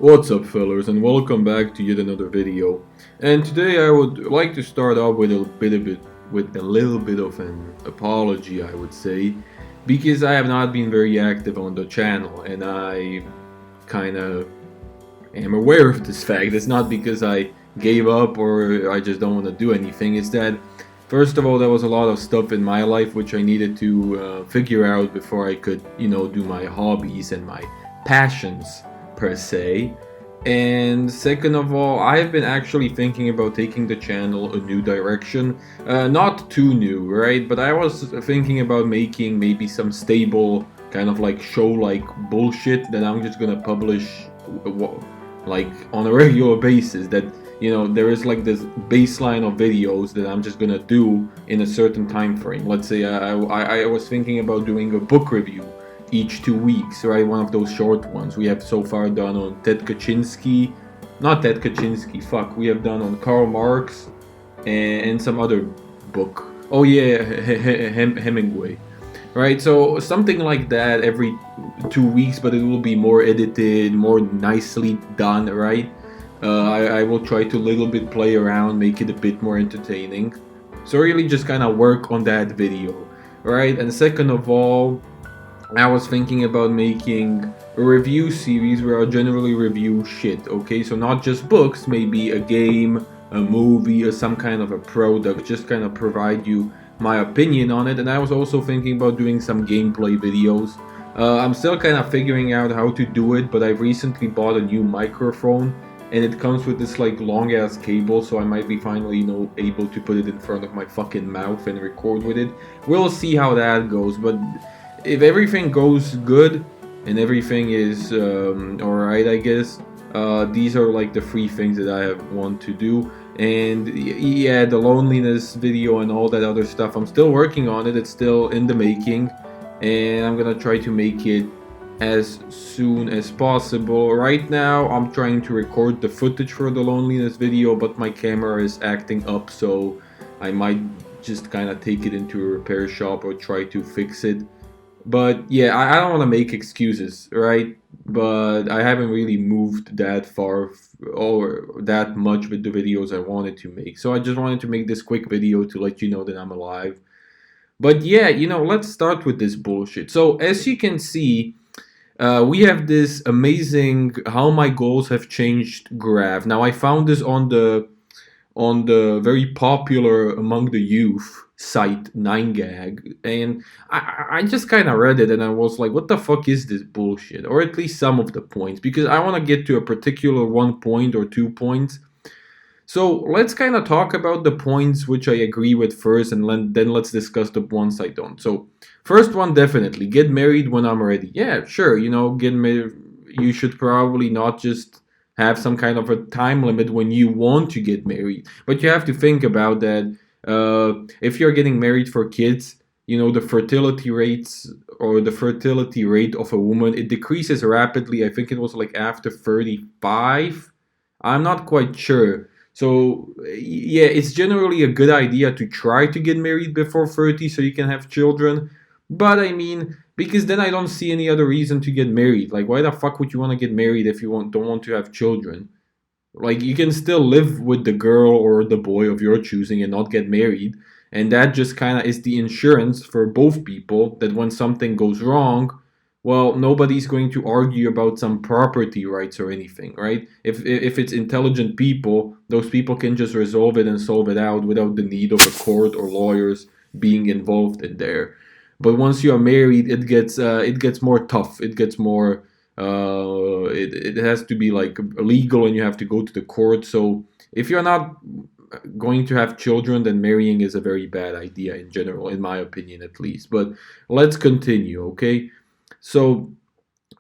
What's up, fellas, and welcome back to yet another video. And today I would like to start off with a little bit of an apology, I would say, because I have not been very active on the channel, and I kind of am aware of this fact. It's not because I gave up or I just don't want to do anything. It's that first of all, there was a lot of stuff in my life which I needed to figure out before I could, do my hobbies and my passions per se. And second of all, I've been actually thinking about taking the channel a new direction. Not too new, right? But I was thinking about making maybe some stable, kind of like show like bullshit that I'm just gonna publish like on a regular basis. That there is like this baseline of videos that I'm just gonna do in a certain time frame. Let's say I was thinking about doing a book review each 2 weeks, right? One of those short ones. We have so far done on Ted Kaczynski, not Ted Kaczynski, fuck. We have done on Karl Marx and some other book. Oh yeah, Hemingway, right? So something like that every 2 weeks, but it will be more edited, more nicely done, right? I will try to little bit play around, make it a bit more entertaining. So really just kind of work on that video, right? And second of all, I was thinking about making a review series where I generally review shit, okay? So not just books, maybe a game, a movie, or some kind of a product, just kind of provide you my opinion on it. And I was also thinking about doing some gameplay videos. I'm still kind of figuring out how to do it, but I've recently bought a new microphone and it comes with this like long ass cable, so I might be finally, able to put it in front of my fucking mouth and record with it. We'll see how that goes, but if everything goes good and everything is alright, I guess, these are like the three things that I want to do. And yeah, the loneliness video and all that other stuff, I'm still working on it. It's still in the making, and I'm gonna try to make it as soon as possible. Right now, I'm trying to record the footage for the loneliness video, but my camera is acting up, so I might just kind of take it into a repair shop or try to fix it. But yeah, I don't want to make excuses, right? But I haven't really moved that far or that much with the videos I wanted to make. So I just wanted to make this quick video to let you know that I'm alive. But yeah, let's start with this bullshit. So as you can see, we have this amazing how my goals have changed graph. Now I found this on the very popular among the youth site 9gag, and I just kind of read it and I was like, what the fuck is this bullshit? Or at least some of the points, because I want to get to a particular 1 point or 2 points. So let's kind of talk about the points which I agree with first, and then let's discuss the ones I don't. So first one, definitely get married when I'm ready. Yeah, sure, get married. You should probably not just have some kind of a time limit when you want to get married, but you have to think about that. If you're getting married for kids, the fertility rates or the fertility rate of a woman, it decreases rapidly. I think it was like after 35. I'm not quite sure. So yeah, it's generally a good idea to try to get married before 30 so you can have children. But I mean, because then I don't see any other reason to get married. Like, why the fuck would you want to get married if you don't want to have children? Like, you can still live with the girl or the boy of your choosing and not get married, and that just kind of is the insurance for both people that when something goes wrong, well, nobody's going to argue about some property rights or anything, right? If it's intelligent people, those people can just resolve it and solve it out without the need of a court or lawyers being involved in there. But once you are married, it gets more tough. It gets more it has to be like legal and you have to go to the court. So if you're not going to have children, then marrying is a very bad idea in general, in my opinion at least. But let's continue, okay? So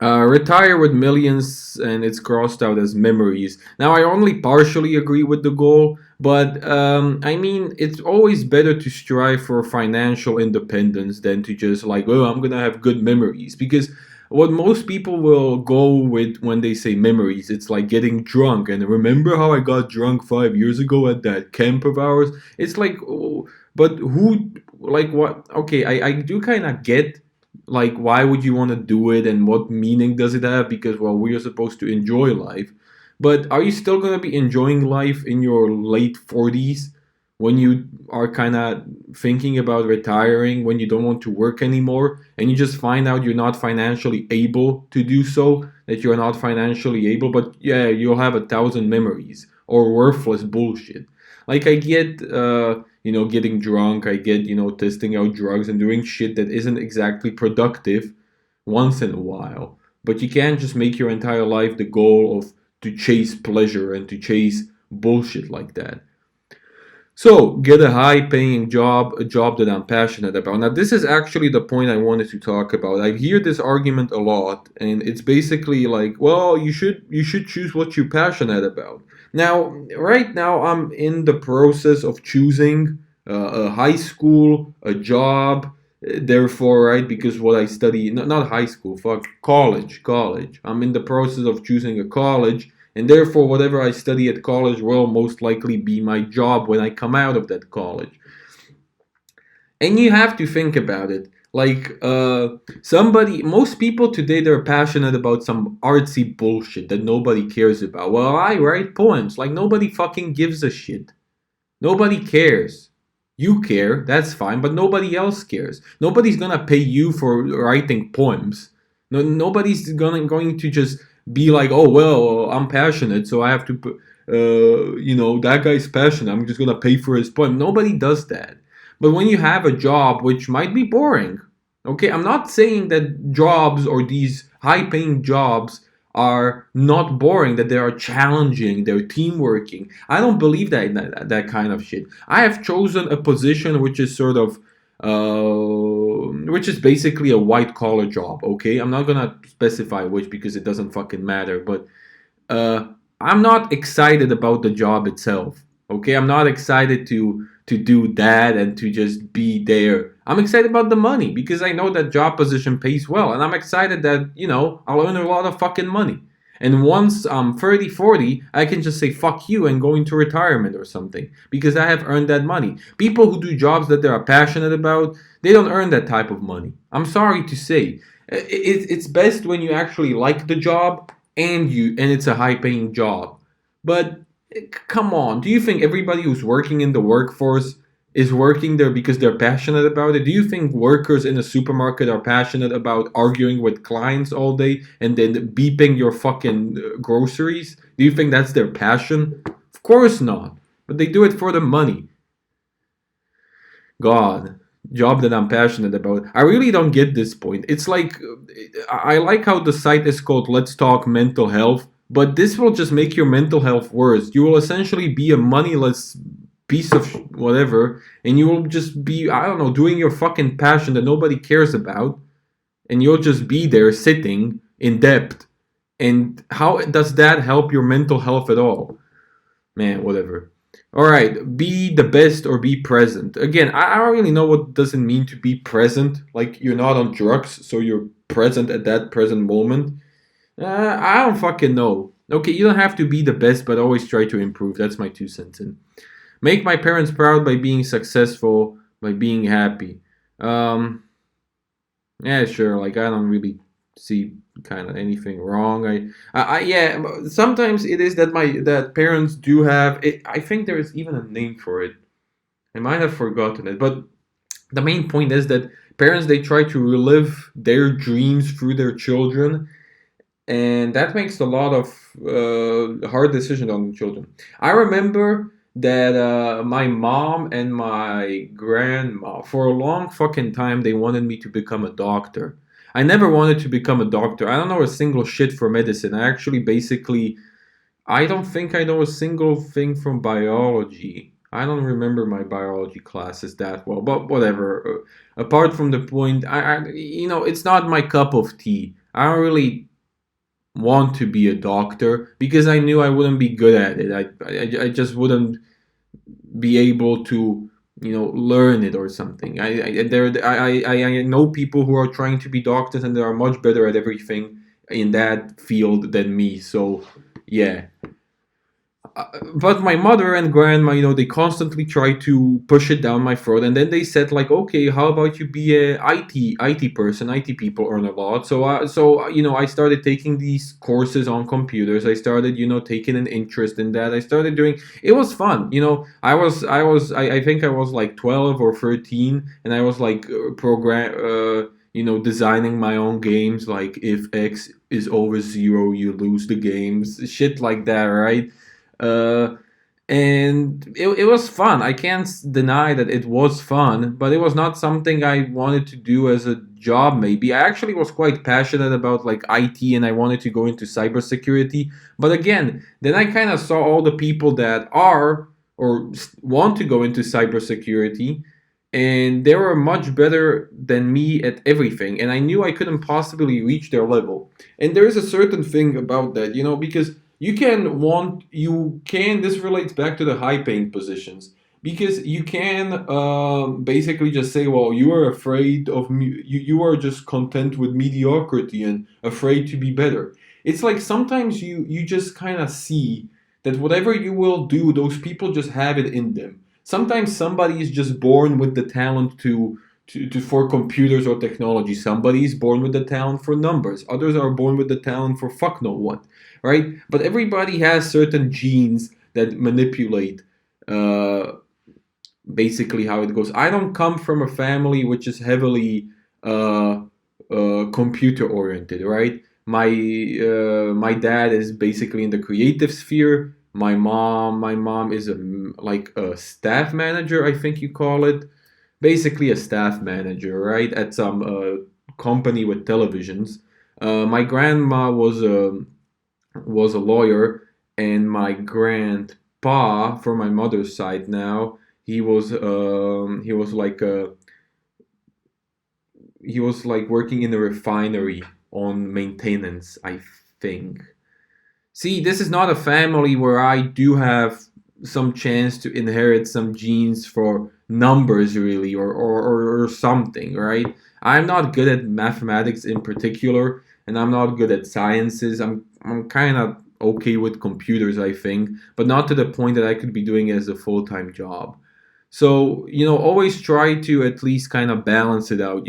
retire with millions and it's crossed out as memories. Now, I only partially agree with the goal, but I mean, it's always better to strive for financial independence than to just like, oh, I'm gonna have good memories. Because what most people will go with when they say memories, it's like getting drunk. And remember how I got drunk 5 years ago at that camp of ours? It's like, oh, but who, like what? Okay, I do kind of get like why would you want to do it and what meaning does it have? Because well, we are supposed to enjoy life. But are you still going to be enjoying life in your late 40s when you are kind of thinking about retiring, when you don't want to work anymore and you just find out you're not financially able to do so, that you're not financially able, but yeah, you'll have 1,000 memories or worthless bullshit. Like I get getting drunk, I get, testing out drugs and doing shit that isn't exactly productive once in a while. But you can't just make your entire life the goal of to chase pleasure and to chase bullshit like that. So, get a high paying job, a job that I'm passionate about. Now, this is actually the point I wanted to talk about. I hear this argument a lot, and it's basically like, well, you should choose what you're passionate about. Now, right now, I'm in the process of choosing a high school, a job. Therefore, right, because what I study, not high school, fuck, college. I'm in the process of choosing a college, and therefore, whatever I study at college will most likely be my job when I come out of that college. And you have to think about it. Like, most people today, they're passionate about some artsy bullshit that nobody cares about. Well, I write poems. Like, nobody fucking gives a shit. Nobody cares. You care, that's fine, but nobody else cares. Nobody's gonna pay you for writing poems. No, nobody's going to just be like, oh well, I'm passionate, so I have to put, that guy's passionate. I'm just gonna pay for his poem. Nobody does that. But when you have a job which might be boring, okay, I'm not saying that jobs or these high-paying jobs are not boring, that they are challenging, they're team working. I don't believe that kind of shit. I have chosen a position which is sort of which is basically a white collar job, okay? I'm not gonna specify which because it doesn't fucking matter, but uh, I'm not excited about the job itself. Okay, I'm not excited to do that and to just be there. I'm excited about the money because I know that job position pays well, and I'm excited that I'll earn a lot of fucking money. And once I'm 30, 40, I can just say fuck you and go into retirement or something because I have earned that money. People who do jobs that they are passionate about, they don't earn that type of money. I'm sorry to say. It's best when you actually like the job and it's a high paying job. But come on, do you think everybody who's working in the workforce is working there because they're passionate about it? Do you think workers in a supermarket are passionate about arguing with clients all day and then beeping your fucking groceries? Do you think that's their passion? Of course not. But they do it for the money. God, job that I'm passionate about. I really don't get this point. It's like I like how the site is called Let's Talk Mental Health, but this will just make your mental health worse. You will essentially be a moneyless piece of whatever, and you will just be, I don't know, doing your fucking passion that nobody cares about, and you'll just be there sitting in debt. And how does that help your mental health at all? Man, whatever. All right, be the best or be present. Again, I don't really know what does it mean to be present. Like you're not on drugs, so you're present at that present moment. I don't fucking know. Okay, you don't have to be the best, but always try to improve. That's my 2 cents in. Make my parents proud by being successful, by being happy. Um, yeah, sure. Like I don't really see kind of anything wrong. Yeah. Sometimes it is that that parents do have. I think there is even a name for it. I might have forgotten it, but the main point is that parents they try to relive their dreams through their children, and that makes a lot of hard decisions on the children. I remember that my mom and my grandma, for a long fucking time, they wanted me to become a doctor. I never wanted to become a doctor. I don't know a single shit for medicine. I don't think I know a single thing from biology. I don't remember my biology classes that well, but whatever. Apart from the point, it's not my cup of tea. I don't really want to be a doctor because I knew I wouldn't be good at it. I just wouldn't be able to learn it or something. I know people who are trying to be doctors and they are much better at everything in that field than me. So yeah, but my mother and grandma, they constantly try to push it down my throat, and then they said like, okay, how about you be a IT person? IT people earn a lot, so I started taking these courses on computers. I started, taking an interest in that. I started doing. It was fun, I think I was like 12 or 13, and I was like designing my own games, like if X is over zero, you lose the games, shit like that, right? Uh, and it was fun. I can't deny that it was fun, but it was not something I wanted to do as a job. Maybe I actually was quite passionate about like IT, and I wanted to go into cybersecurity. But again, then I kind of saw all the people that are or want to go into cybersecurity, and they were much better than me at everything, and I knew I couldn't possibly reach their level. And there is a certain thing about that, because you can this relates back to the high paying positions, because you can basically just say, well, you are afraid of you are just content with mediocrity and afraid to be better. It's like sometimes you just kind of see that whatever you will do, those people just have it in them. Sometimes somebody is just born with the talent to for computers or technology. Somebody is born with the talent for numbers. Others are born with the talent for fuck no what, right? But everybody has certain genes that manipulate uh, basically how it goes. I don't come from a family which is heavily computer oriented, right? My dad is basically in the creative sphere. My mom is like a staff manager, I think you call it, basically a staff manager, right, at some company with televisions. My grandma was a lawyer, and my grandpa, from my mother's side now, he was like working in a refinery on maintenance, I think. See, this is not a family where I do have some chance to inherit some genes for numbers, really, or something, right? I'm not good at mathematics in particular, and I'm not good at sciences. I'm kind of okay with computers, I think, but not to the point that I could be doing it as a full time job. So, always try to at least kind of balance it out.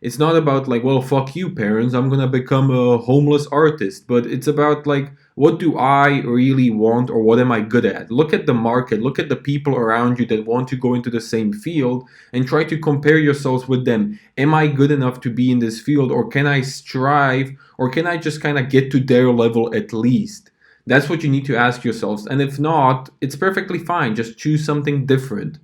It's not about like, well, fuck you, parents, I'm gonna become a homeless artist, but it's about like, what do I really want, or what am I good at? Look at the market, look at the people around you that want to go into the same field, and try to compare yourselves with them. Am I good enough to be in this field, or can I strive, or can I just kind of get to their level at least? That's what you need to ask yourselves. And if not, it's perfectly fine. Just choose something different.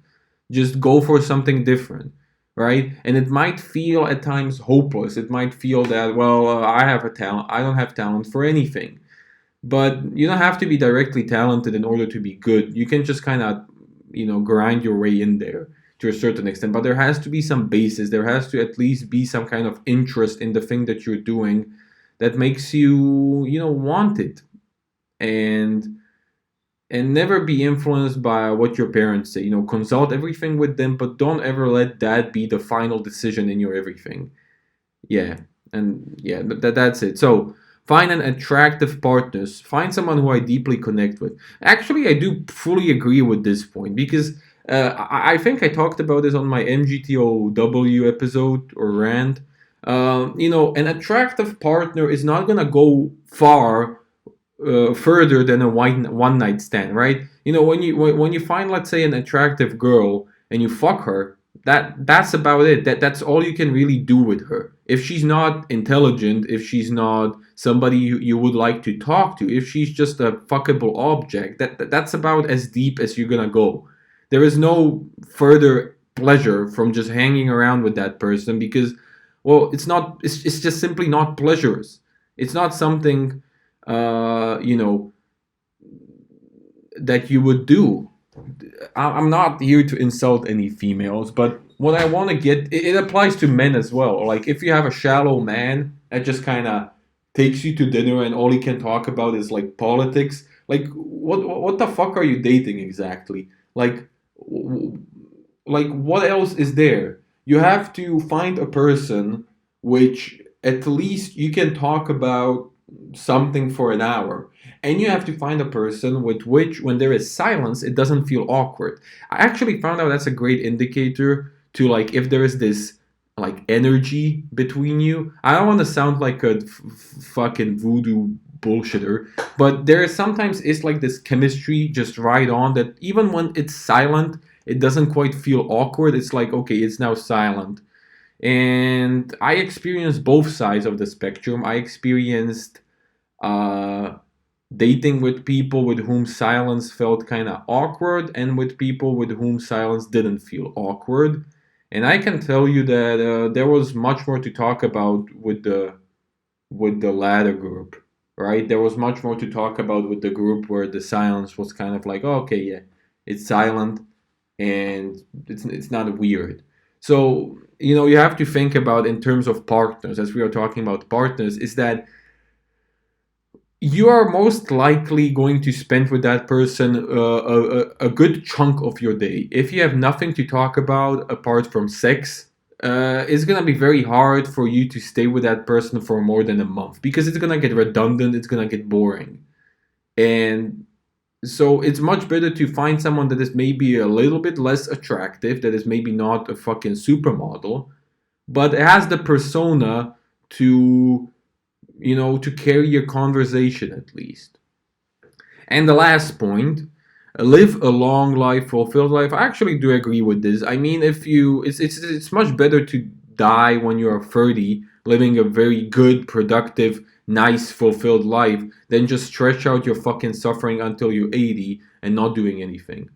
Just go for something different, right? And it might feel at times hopeless. It might feel that, well, I have a talent. I don't have talent for anything. But you don't have to be directly talented in order to be good. You can just kind of, grind your way in there to a certain extent. But there has to be some basis. There has to at least be some kind of interest in the thing that you're doing that makes you, want it. And never be influenced by what your parents say. Consult everything with them, but don't ever let that be the final decision in your everything. Yeah, and yeah, that's it. So find an attractive partners. Find someone who I deeply connect with. Actually, I do fully agree with this point, because I think I talked about this on my MGTOW episode or rant. An attractive partner is not gonna go far further than a one night stand, right? When you find, let's say, an attractive girl and you fuck her, that's about it. That's all you can really do with her. If she's not intelligent, if she's not somebody you would like to talk to, if she's just a fuckable object, that's about as deep as you're gonna go. There is no further pleasure from just hanging around with that person, because, well, it's just simply not pleasurous. It's not something uh, you know, that you would do. I'm not here to insult any females, but what I want to get, it applies to men as well. Like, if you have a shallow man that just kind of takes you to dinner and all he can talk about is like politics, like, what the fuck are you dating exactly? Like, what else is there? You have to find a person which at least you can talk about something for an hour. And you have to find a person with which, when there is silence, it doesn't feel awkward. I actually found out that's a great indicator to, like, if there is this like energy between you. I don't want to sound like a fucking voodoo bullshitter, but there is sometimes it's like this chemistry just right on, that even when it's silent, it doesn't quite feel awkward. It's like, okay, it's now silent. And I experienced both sides of the spectrum. I experienced uh, dating with people with whom silence felt kind of awkward, and with people with whom silence didn't feel awkward. And I can tell you that there was much more to talk about with the latter group, right? There was much more to talk about with the group where the silence was kind of like, oh, okay, yeah, it's silent, and it's not weird. So you have to think about, in terms of partners, as we are talking about partners, is that you are most likely going to spend with that person a good chunk of your day. If you have nothing to talk about apart from sex, it's gonna be very hard for you to stay with that person for more than a month, because it's gonna get redundant, it's gonna get boring. And so it's much better to find someone that is maybe a little bit less attractive, that is maybe not a fucking supermodel, but has the persona to to carry your conversation at least. And the last point, live a long life, fulfilled life. I actually do agree with this. I mean, if you, it's much better to die when you are 30, living a very good, productive, nice, fulfilled life, than just stretch out your fucking suffering until you're 80 and not doing anything.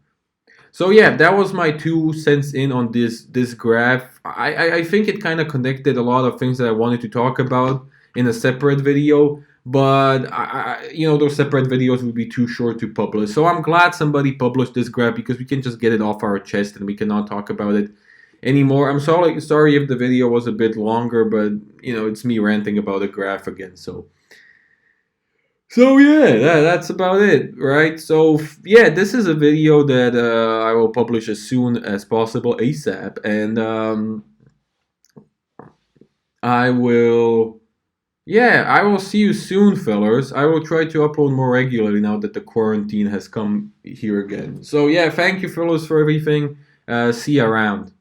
So yeah, that was my 2 cents in on this graph. I think it kind of connected a lot of things that I wanted to talk about in a separate video, but those separate videos would be too short to publish. So I'm glad somebody published this graph, because we can just get it off our chest and we cannot talk about it anymore. I'm sorry if the video was a bit longer, but it's me ranting about a graph again. So yeah, that's about it, right? So yeah, this is a video that I will publish as soon as possible, ASAP, and I will, yeah, I will see you soon, fellas. I will try to upload more regularly now that the quarantine has come here again. So yeah, thank you, fellas, for everything. See you around.